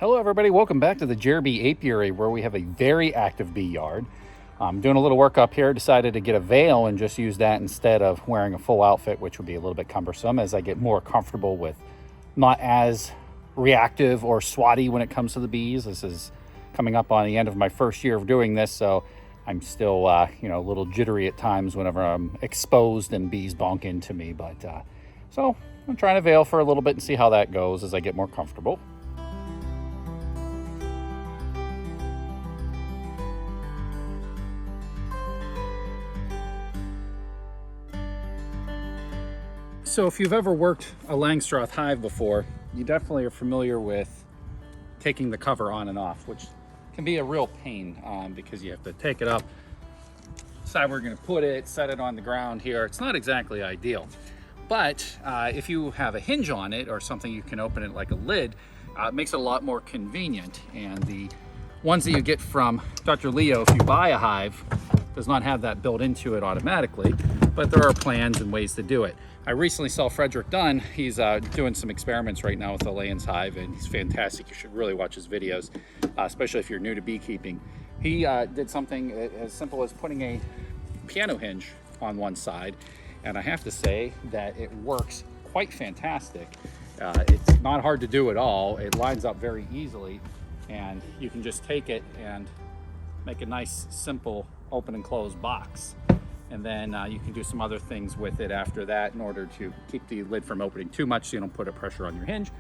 Hello everybody, welcome back to the Jerbee Apiary where we have a very active bee yard. I'm doing a little work up here, decided to get a veil and just use that instead of wearing a full outfit, which would be a little bit cumbersome as I get more comfortable with not as reactive or swatty when it comes to the bees. This is coming up on the end of my first year of doing this, so I'm still a little jittery at times whenever I'm exposed and bees bonk into me. So I'm trying to veil for a little bit and see how that goes as I get more comfortable. So if you've ever worked a Layens hive before, you definitely are familiar with taking the cover on and off, which can be a real pain because you have to take it up, decide where you're going to put it, set it on the ground here. It's not exactly ideal. But if you have a hinge on it or something you can open it like a lid, it makes it a lot more convenient. And the ones that you get from Dr. Leo, if you buy a hive, does not have that built into it automatically, but there are plans and ways to do it. I recently saw Frederick Dunn. He's doing some experiments right now with the Layens Hive, and he's fantastic. You should really watch his videos, especially if you're new to beekeeping. He did something as simple as putting a piano hinge on one side, and I have to say that it works quite fantastic. It's not hard to do at all. It lines up very easily, and you can just take it and make a nice, simple open and close box. And then you can do some other things with it after that in order to keep the lid from opening too much so you don't put a pressure on your hinge.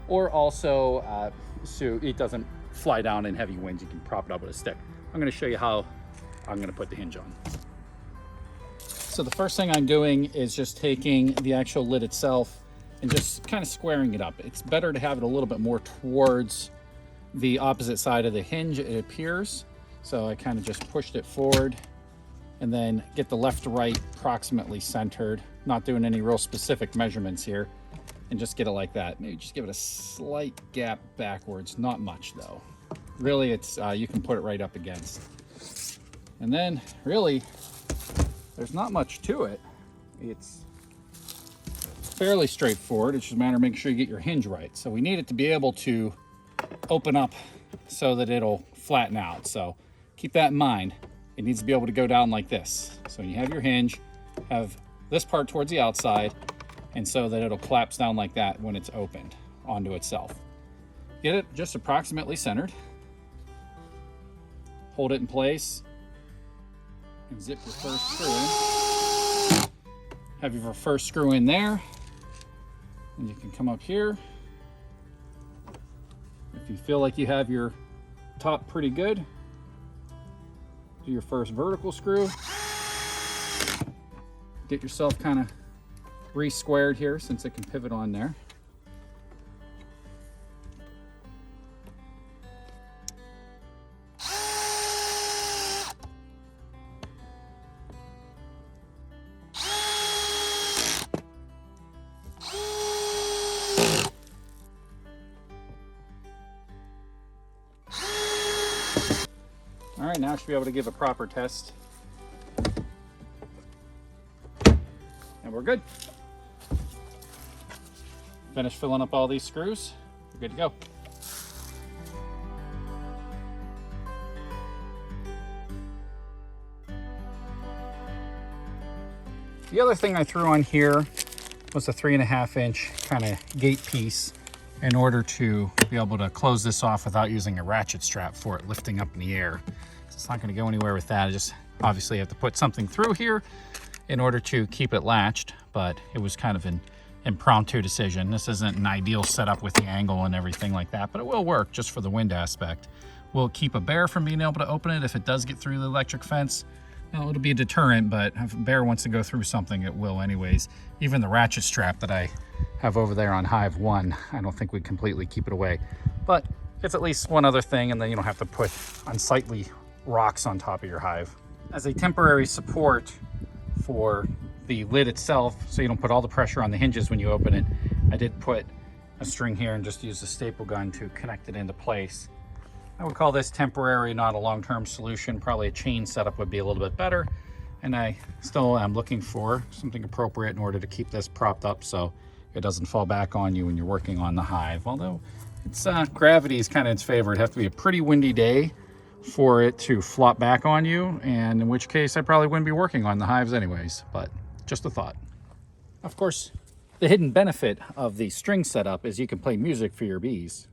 Or also, so it doesn't fly down in heavy winds, you can prop it up with a stick. I'm gonna show you how I'm gonna put the hinge on. So the first thing I'm doing is just taking the actual lid itself and just kind of squaring it up. It's better to have it a little bit more towards the opposite side of the hinge, it appears. So I kind of just pushed it forward and then get the left to right approximately centered, not doing any real specific measurements here, and just get it like that. Maybe just give it a slight gap backwards, not much though. Really, it's you can put it right up against. And then really, there's not much to it. It's fairly straightforward. It's just a matter of making sure you get your hinge right. So we need it to be able to open up so that it'll flatten out. So keep that in mind. It needs to be able to go down like this. So you have your hinge, have this part towards the outside, and so that it'll collapse down like that when it's opened onto itself. Get it just approximately centered. Hold it in place and zip your first screw in. Have your first screw in there, and you can come up here. If you feel like you have your top pretty good, do your first vertical screw. Get yourself kind of re-squared here since it can pivot on there. All right, now I should be able to give a proper test. And we're good. Finish filling up all these screws. We're good to go. The other thing I threw on here was a 3.5 inch kind of gate piece in order to be able to close this off without using a ratchet strap for it lifting up in the air. It's not going to go anywhere with that. I just obviously have to put something through here in order to keep it latched, but it was kind of an impromptu decision. This isn't an ideal setup with the angle and everything like that, but it will work just for the wind aspect. Will keep a bear from being able to open it if it does get through the electric fence. Now, it'll be a deterrent, but if a bear wants to go through something, it will anyways. Even the ratchet strap that I have over there on Hive 1, I don't think we'd completely keep it away. But it's at least one other thing, and then you don't have to put unsightly rocks on top of your hive. As a temporary support for the lid itself, so you don't put all the pressure on the hinges when you open it, I did put a string here and just use a staple gun to connect it into place. I would call this temporary, not a long-term solution. Probably a chain setup would be a little bit better. And I still am looking for something appropriate in order to keep this propped up so it doesn't fall back on you when you're working on the hive. Although It's gravity is kind of in its favor. It'd have to be a pretty windy day for it to flop back on you, and in which case I probably wouldn't be working on the hives anyways, but just a thought. Of course, the hidden benefit of the string setup is you can play music for your bees.